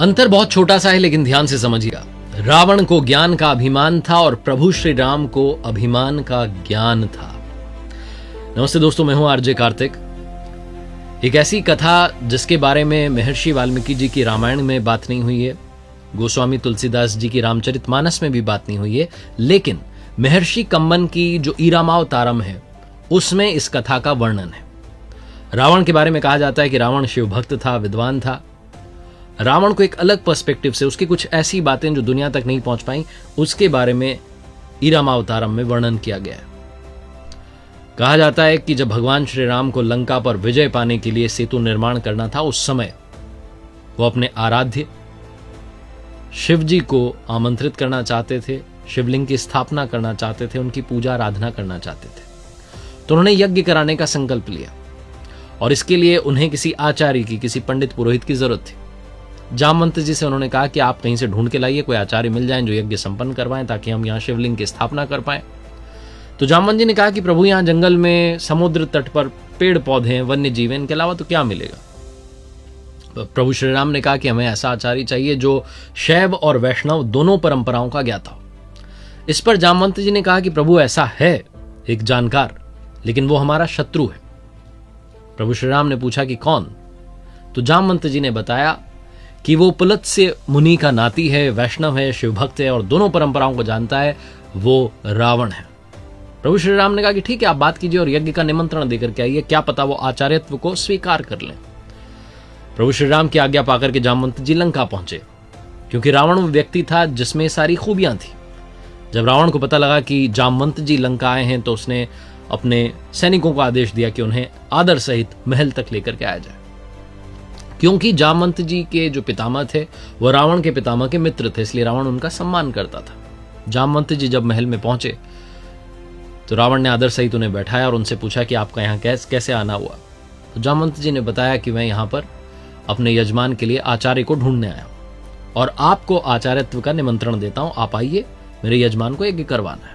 अंतर बहुत छोटा सा है, लेकिन ध्यान से समझिएगा। रावण को ज्ञान का अभिमान था और प्रभु श्री राम को अभिमान का ज्ञान था। नमस्ते दोस्तों, मैं हूं आरजे कार्तिक। एक ऐसी कथा जिसके बारे में महर्षि वाल्मीकि जी की रामायण में बात नहीं हुई है, गोस्वामी तुलसीदास जी की रामचरितमानस में भी बात नहीं हुई है, लेकिन महर्षि कंबन की जो ईरामावतारम है उसमें इस कथा का वर्णन है। रावण के बारे में कहा जाता है कि रावण शिव भक्त था, विद्वान था। रावण को एक अलग पर्सपेक्टिव से उसकी कुछ ऐसी बातें जो दुनिया तक नहीं पहुंच पाई, उसके बारे में ईरामावतारम में वर्णन किया गया है। कहा जाता है कि जब भगवान श्री राम को लंका पर विजय पाने के लिए सेतु निर्माण करना था, उस समय वो अपने आराध्य शिव जी को आमंत्रित करना चाहते थे, शिवलिंग की स्थापना करना चाहते थे, उनकी पूजा आराधना करना चाहते थे। तो उन्होंने यज्ञ कराने का संकल्प लिया और इसके लिए उन्हें किसी आचार्य की, किसी पंडित पुरोहित की जरूरत थी। जामवंत जी से उन्होंने कहा कि आप कहीं से ढूंढ के लाइए, कोई आचार्य मिल जाएं जो यज्ञ संपन्न करवाएं ताकि हम यहां शिवलिंग की स्थापना कर पाएं। तो जामवंत जी ने कहा कि प्रभु, यहां जंगल में, समुद्र तट पर पेड़ पौधे हैं, वन्य जीव हैं, इनके अलावा तो क्या मिलेगा। तो प्रभु श्री राम ने कहा कि हमें ऐसा आचार्य चाहिए जो शैव और वैष्णव दोनों परंपराओं का ज्ञाता हो। इस पर जामवंत जी ने कहा कि प्रभु, ऐसा है एक जानकार, लेकिन वो हमारा शत्रु है। प्रभु श्री राम ने पूछा कि कौन। तो जामवंत जी ने बताया कि वो पुलत्स्य मुनि का नाती है, वैष्णव है, शिवभक्त है और दोनों परंपराओं को जानता है, वो रावण है। प्रभु श्री राम ने कहा कि ठीक है, आप बात कीजिए और यज्ञ का निमंत्रण देकर के आइए, क्या पता वो आचार्यत्व को स्वीकार कर लें। प्रभु श्री राम की आज्ञा पाकर के जामवंत जी लंका पहुंचे, क्योंकि रावण वो व्यक्ति था जिसमें सारी खूबियां थी। जब रावण को पता लगा कि जामवंत जी लंका आए हैं, तो उसने अपने सैनिकों को आदेश दिया कि उन्हें आदर सहित महल तक लेकर के आया जाए, क्योंकि जामवंत जी के जो पितामह थे वो रावण के पितामह के मित्र थे, इसलिए रावण उनका सम्मान करता था। जामवंत जी जब महल में पहुंचे तो रावण ने आदर सहित उन्हें बैठाया और उनसे पूछा कि आपका यहाँ कैसे आना हुआ। तो जामवंत जी ने बताया कि मैं यहाँ पर अपने यजमान के लिए आचार्य को ढूंढने आया हूं और आपको आचार्यत्व का निमंत्रण देता हूं, आप आइए, मेरे यजमान को यज्ञ करवाना है।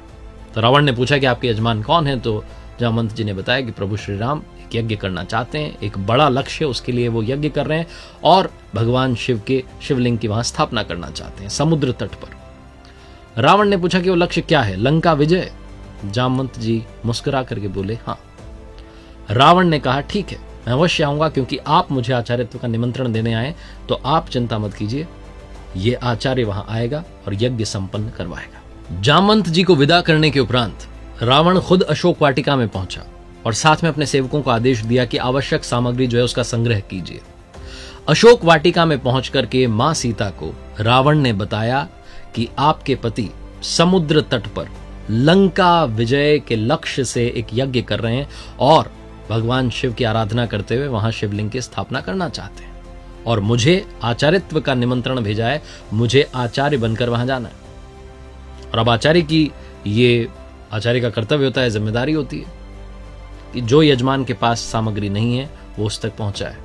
तो रावण ने पूछा कि आपके यजमान कौन है। तो जामवंत जी ने बताया कि प्रभु श्री राम एक यज्ञ करना चाहते हैं, एक बड़ा लक्ष्य है, उसके लिए वो यज्ञ कर रहे हैं और भगवान शिव के शिवलिंग की वहां स्थापना करना चाहते हैं समुद्र तट पर। रावण ने पूछा कि वो लक्ष्य क्या है, लंका विजय। जामवंत जी मुस्कुरा करके बोले हाँ। रावण ने कहा ठीक है, मैं अवश्य आऊंगा, क्योंकि आप मुझे आचार्यत्व का निमंत्रण देने आए, तो आप चिंता मत कीजिए, ये आचार्य वहां आएगा और यज्ञ संपन्न करवाएगा। जामवंत जी को विदा करने के उपरांत रावण खुद अशोक वाटिका में पहुंचा और साथ में अपने सेवकों को आदेश दिया कि आवश्यक सामग्री जो है उसका संग्रह कीजिए। अशोक वाटिका में पहुंच करके मां सीता को रावण ने बताया कि आपके पति समुद्र तट पर लंका विजय के लक्ष्य से एक यज्ञ कर रहे हैं और भगवान शिव की आराधना करते हुए वहां शिवलिंग की स्थापना करना चाहते हैं और मुझे आचार्यत्व का निमंत्रण भेजा है, मुझे आचार्य बनकर वहां जाना है। और अब आचार्य का कर्तव्य होता है, जिम्मेदारी होती है कि जो यजमान के पास सामग्री नहीं है वो उस तक पहुंचाए।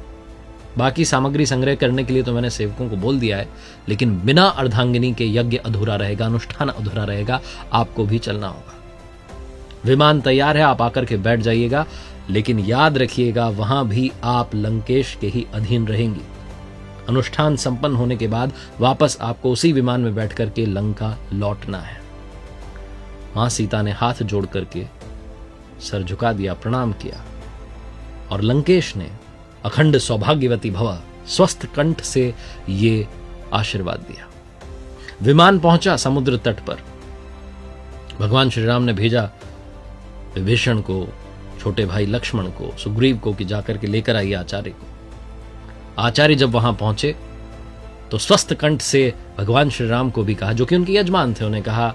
बाकी सामग्री संग्रह करने के लिए तो मैंने सेवकों को बोल दिया है, लेकिन बिना अर्धांगिनी के यज्ञ अधूरा रहेगा, अनुष्ठान अधूरा रहेगा, आपको भी चलना होगा। विमान तैयार है, आप आकर के बैठ जाइएगा, लेकिन याद रखिएगा वहां भी आप लंकेश के ही अधीन रहेंगी। अनुष्ठान संपन्न होने के बाद वापस आपको उसी विमान में बैठ करके लंका लौटना है। मां सीता ने हाथ जोड़ करके सर झुका दिया, प्रणाम किया और लंकेश ने अखंड सौभाग्यवती भव स्वस्थ कंठ से ये आशीर्वाद दिया। विमान पहुंचा समुद्र तट पर। भगवान श्री राम ने भेजा विभीषण को, छोटे भाई लक्ष्मण को, सुग्रीव को कि जाकर के लेकर आइए आचार्य को। आचार्य जब वहां पहुंचे तो स्वस्थ कंठ से भगवान श्री राम को भी कहा, जो कि उनके यजमान थे, उन्हें कहा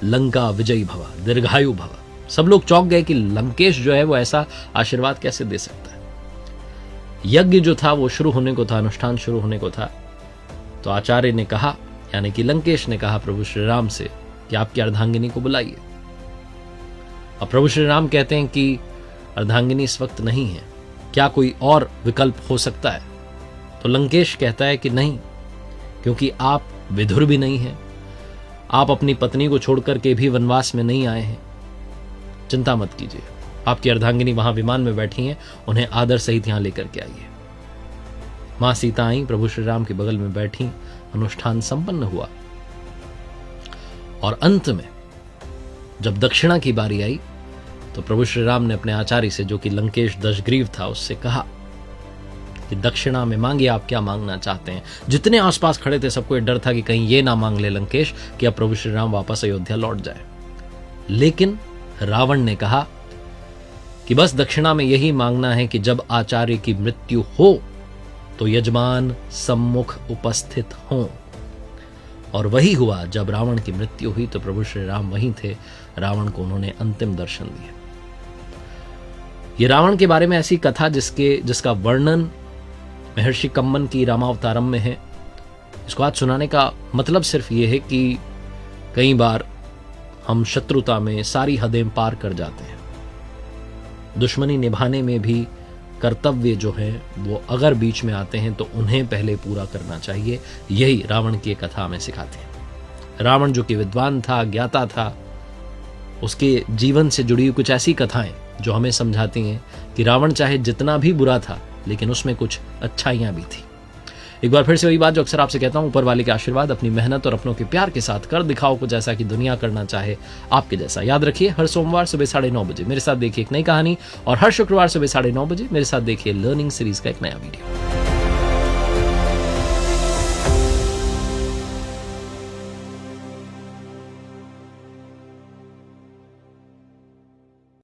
लंका विजयी भव, दीर्घायु भव। सब लोग चौंक गए कि लंकेश जो है वो ऐसा आशीर्वाद कैसे दे सकता है। यज्ञ जो था वो शुरू होने को था, अनुष्ठान शुरू होने को था। तो आचार्य ने कहा, यानी कि लंकेश ने कहा प्रभु श्री राम से कि आपकी अर्धांगिनी को बुलाइए। अब प्रभु श्री राम कहते हैं कि अर्धांगिनी इस वक्त नहीं है, क्या कोई और विकल्प हो सकता है। तो लंकेश कहता है कि नहीं, क्योंकि आप विधुर भी नहीं हैं, आप अपनी पत्नी को छोड़कर के भी वनवास में नहीं आए हैं, चिंता मत कीजिए, आपकी अर्धांगिनी वहां विमान में बैठी हैं, उन्हें आदर सहित यहां लेकर के आइए। मां सीता आई, प्रभु श्री राम के बगल में बैठी, अनुष्ठान संपन्न हुआ और अंत में जब दक्षिणा की बारी आई तो प्रभु श्री राम ने अपने आचार्य से, जो कि लंकेश दशग्रीव था, उससे कहा कि दक्षिणा में मांगिए, आप क्या मांगना चाहते हैं। जितने आसपास खड़े थे सबको डर था कि कहीं ये ना मांग ले लंकेश कि अब प्रभु श्री राम वापस अयोध्या लौट जाए। लेकिन रावण ने कहा कि बस दक्षिणा में यही मांगना है कि जब आचार्य की मृत्यु हो तो यजमान सम्मुख उपस्थित हों। और वही हुआ। जब रावण की मृत्यु हुई तो प्रभु श्री राम वहीं थे। रावण को उन्होंने अंतिम दर्शन दिए। ये रावण के बारे में ऐसी कथा जिसका वर्णन महर्षि कम्मन की रामावतारम में है। इसको आज सुनाने का मतलब सिर्फ ये है कि कई बार हम शत्रुता में सारी हदें पार कर जाते हैं। दुश्मनी निभाने में भी कर्तव्य जो है वो अगर बीच में आते हैं तो उन्हें पहले पूरा करना चाहिए। यही रावण की कथा हमें सिखाती है। रावण जो कि विद्वान था, ज्ञाता था, उसके जीवन से जुड़ी हुई कुछ ऐसी कथाएं जो हमें समझाती हैं कि रावण चाहे जितना भी बुरा था लेकिन उसमें कुछ अच्छाइयां भी थी। एक बार फिर से वही बात जो अक्सर आपसे कहता हूं, ऊपर वाले के आशीर्वाद, अपनी मेहनत और अपनों के प्यार के साथ कर दिखाओ कुछ ऐसा कि दुनिया करना चाहे आपके जैसा। याद रखिए, हर सोमवार सुबह 9:30 बजे मेरे साथ देखिए एक नई कहानी, और हर शुक्रवार सुबह 9:30 बजे मेरे साथ देखिए लर्निंग सीरीज का एक नया वीडियो।